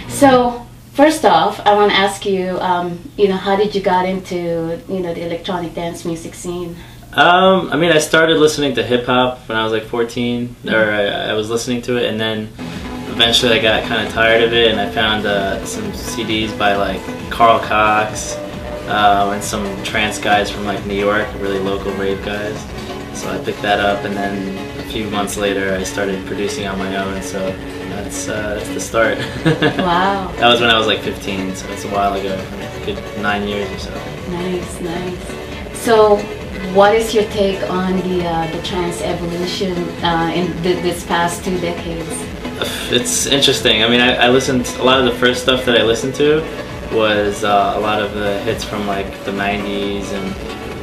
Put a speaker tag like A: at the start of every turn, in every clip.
A: So first off, I want to ask you, how did you got into, the electronic dance music scene?
B: I mean, I started listening to hip hop when I was like 14, or I was listening to it, and then eventually I got kind of tired of it, and I found some CDs by like Carl Cox and some trance guys from like New York, really local rave guys. So I picked that up, and then a few months later I started producing on my own. So that's the start.
A: Wow.
B: That was when I was like 15, so it's a while ago, a good 9 years or so.
A: Nice, nice. So what is your take on the trance evolution in this past 2 decades?
B: It's interesting. I mean, I listened, a lot of the first stuff that I listened to was a lot of the hits from like the 90s and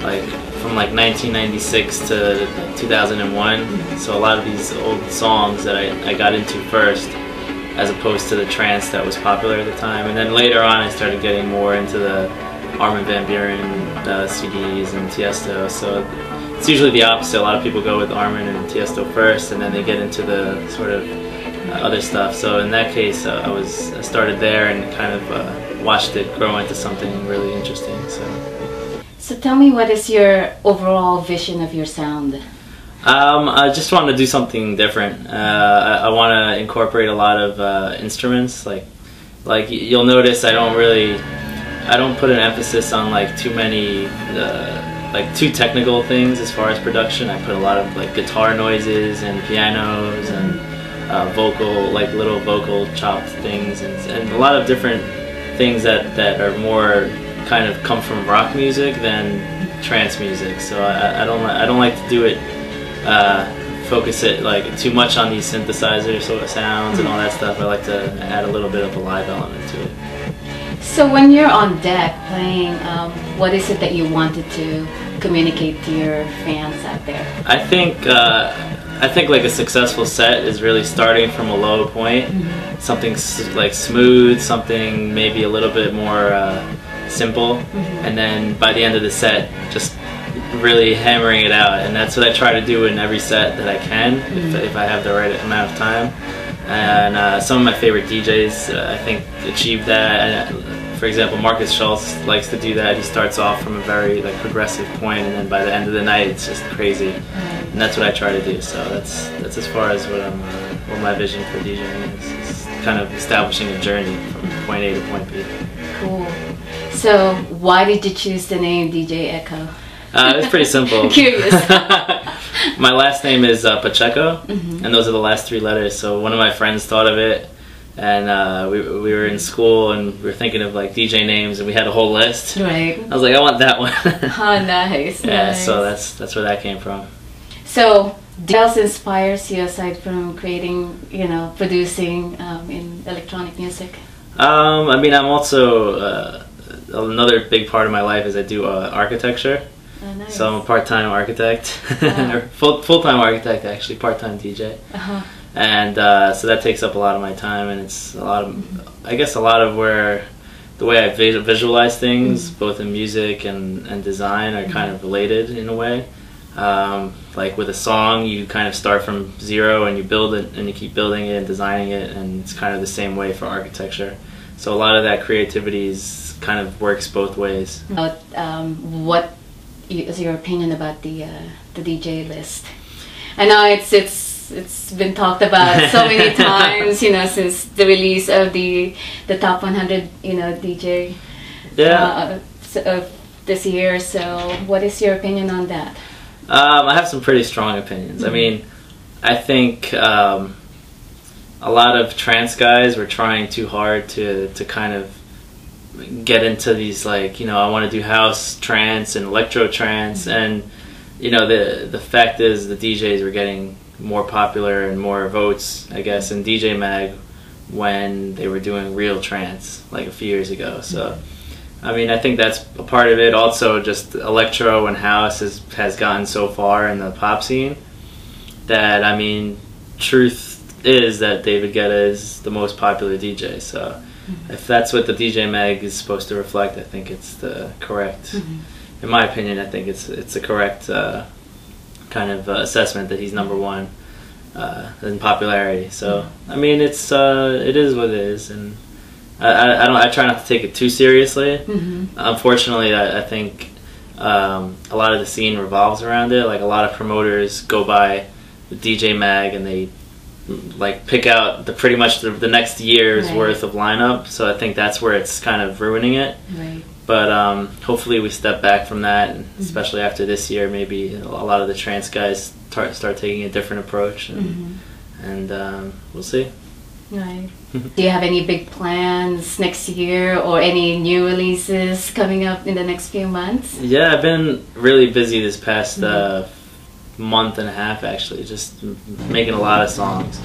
B: like from like 1996 to 2001. So a lot of these old songs that I got into first, as opposed to the trance that was popular at the time. And then later on I started getting more into the Armin van Buuren CDs and Tiesto. So it's usually the opposite. A lot of people go with Armin and Tiesto first, and then they get into the sort of other stuff. So in that case, I started there and kind of watched it grow into something really interesting.
A: So tell me, what is your overall vision of your sound?
B: I just want to do something different. I want to incorporate a lot of instruments. Like you'll notice, I don't put an emphasis on like too many like too technical things as far as production. I put a lot of like guitar noises and pianos and little vocal chopped things and a lot of different things that are more kind of come from rock music than trance music. So I don't like to do it focus it like too much on these synthesizer sort of sounds and all that stuff. I like to add a little bit of a live element to it.
A: So when you're on deck playing, what is it that you wanted to communicate to your fans out there?
B: I think like a successful set is really starting from a low point, something like smooth, something maybe a little bit more simple, and then by the end of the set, just really hammering it out. And that's what I try to do in every set that I can, if I have the right amount of time. And some of my favorite DJs, I think, achieve that. For example, Marcus Schultz likes to do that. He starts off from a very like progressive point, and then by the end of the night, it's just crazy. And that's what I try to do. So that's as far as what my vision for DJing is. It's kind of establishing a journey from point A to point B.
A: Cool. So why did you choose the name DJ Echo?
B: It's pretty simple.
A: Curious.
B: My last name is Pacheco, and those are the last 3 letters. So one of my friends thought of it, and we were in school and we were thinking of like DJ names, and we had a whole list.
A: Right.
B: I was like, I want that one.
A: Oh, nice.
B: Yeah,
A: nice.
B: so that's where that came from.
A: So what else inspires you aside from creating, producing in electronic music?
B: I mean, I'm also another big part of my life is I do architecture.
A: Oh, nice.
B: So I'm a part-time architect, or full-time architect actually, part-time DJ. And so that takes up a lot of my time, and it's a lot of, I guess, a lot of where the way I visualize things, both in music and design, are kind of related in a way. Like with a song, you kind of start from zero and you build it, and you keep building it and designing it, and it's kind of the same way for architecture. So a lot of that creativity kind of works both ways.
A: What is your opinion about the DJ list? I know it's been talked about so many times, since the release of the top 100, DJ of this year. So what is your opinion on that?
B: I have some pretty strong opinions. I mean, I think a lot of trance guys were trying too hard to kind of get into these, like, I want to do house trance and electro trance, and the fact is the DJs were getting more popular and more votes, I guess, in DJ Mag when they were doing real trance like a few years ago. So I mean, I think that's a part of it. Also, just electro and house has gotten so far in the pop scene that, I mean, truth is that David Guetta is the most popular DJ. So if that's what the DJ Mag is supposed to reflect, I think it's the correct, in my opinion, I think it's the correct kind of assessment that he's #1. in popularity. So I mean, it is what it is, and I try not to take it too seriously. Unfortunately, I think a lot of the scene revolves around it. Like a lot of promoters go by the DJ mag and they like pick out pretty much the next year's worth of lineup. So I think that's where it's kind of ruining it.
A: Right.
B: But hopefully we step back from that, and especially after this year, maybe a lot of the trance guys start taking a different approach, and we'll see.
A: Right. Do you have any big plans next year, or any new releases coming up in the next few months?
B: Yeah, I've been really busy this past month and a half, actually, just making a lot of songs.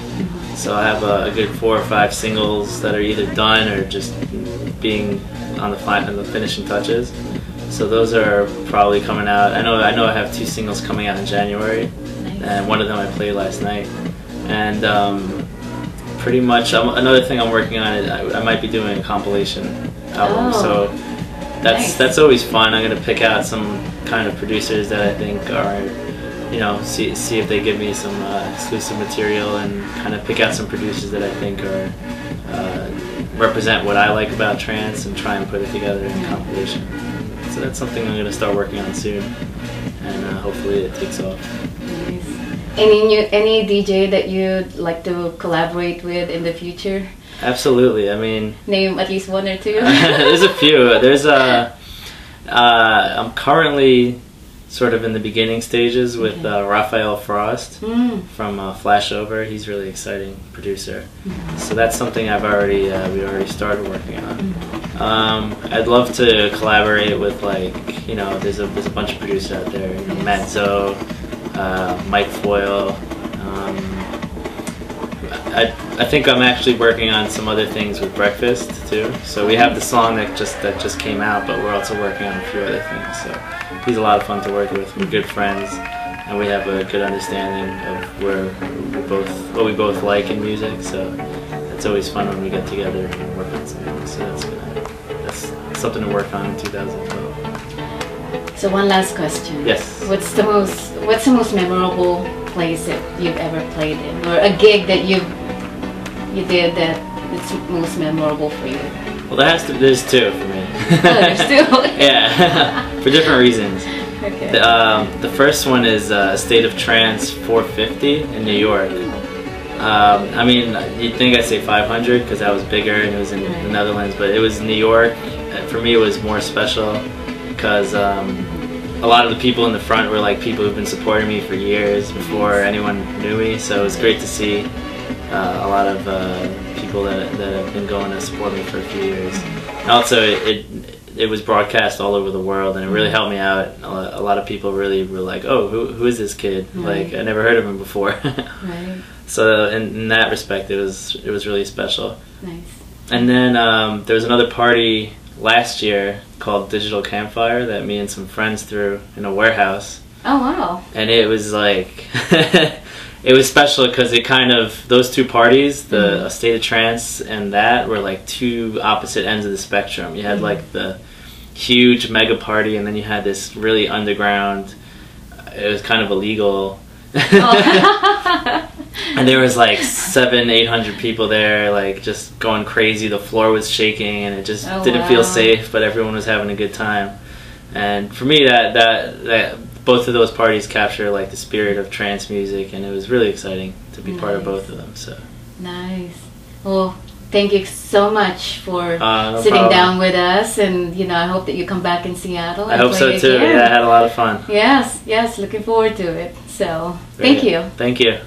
B: So I have a good 4 or 5 singles that are either done or just being on the finishing touches. So those are probably coming out. I know I have 2 singles coming out in January, and one of them I played last night. And pretty much another thing I'm working on is I might be doing a compilation album. So that's always fun. I'm gonna pick out some kind of producers that I think are, you know, see if they give me some exclusive material, and kind of pick out some producers that I think are represent what I like about trance, and try and put it together in a compilation. So that's something I'm going to start working on soon, and hopefully it takes off.
A: Nice. Any DJ that you'd like to collaborate with in the future?
B: Absolutely. I mean,
A: name at least 1 or 2.
B: There's a few. There's I'm currently sort of in the beginning stages with Raphael Frost from Flashover. He's a really exciting producer. So that's something we already started working on. I'd love to collaborate with, like, you know, there's a bunch of producers out there, you know, Matt Zoe, Mike Foyle. I think I'm actually working on some other things with Breakfast too. So we have the song that just came out, but we're also working on a few other things. So he's a lot of fun to work with. We're good friends, and we have a good understanding of what we both like in music. So it's always fun when we get together and work on something. So that's something to work on in 2012.
A: So one last question.
B: Yes.
A: What's the most memorable place that you've ever played in, or a gig that you did that it's most memorable for you?
B: Well, there's 2 for me.
A: Oh, there's 2?
B: Yeah, for different reasons.
A: Okay.
B: The first one is State of Trance 450 in New York. I mean, you'd think I'd say 500 because that was bigger and it was in the Netherlands, but it was New York. For me, it was more special because a lot of the people in the front were like people who've been supporting me for years before anyone knew me. So it was great to see a lot of people that have been going to support me for a few years. And also, it was broadcast all over the world, and it really helped me out. A lot of people really were like, "Oh, who is this kid? Like, I never heard of him before." Right. So in that respect, it was really special.
A: Nice.
B: And then there was another party last year called Digital Campfire that me and some friends threw in a warehouse.
A: Oh wow!
B: And it was like it was special because it kind of, those 2 parties, the State of Trance and that, were like 2 opposite ends of the spectrum. You had like the huge mega party, and then you had this really underground, it was kind of illegal. And there was like 700-800 people there, like just going crazy. The floor was shaking, and it just didn't feel safe, but everyone was having a good time. And for me, that both of those parties capture like the spirit of trance music, and it was really exciting to be part of both of them. So
A: nice. Well, thank you so much for
B: no
A: sitting
B: problem.
A: down with us, and you know, I hope that you come back in Seattle.
B: I hope so too. Yeah, I had a lot of fun.
A: Yes, looking forward to it. So, thank you.
B: Thank you.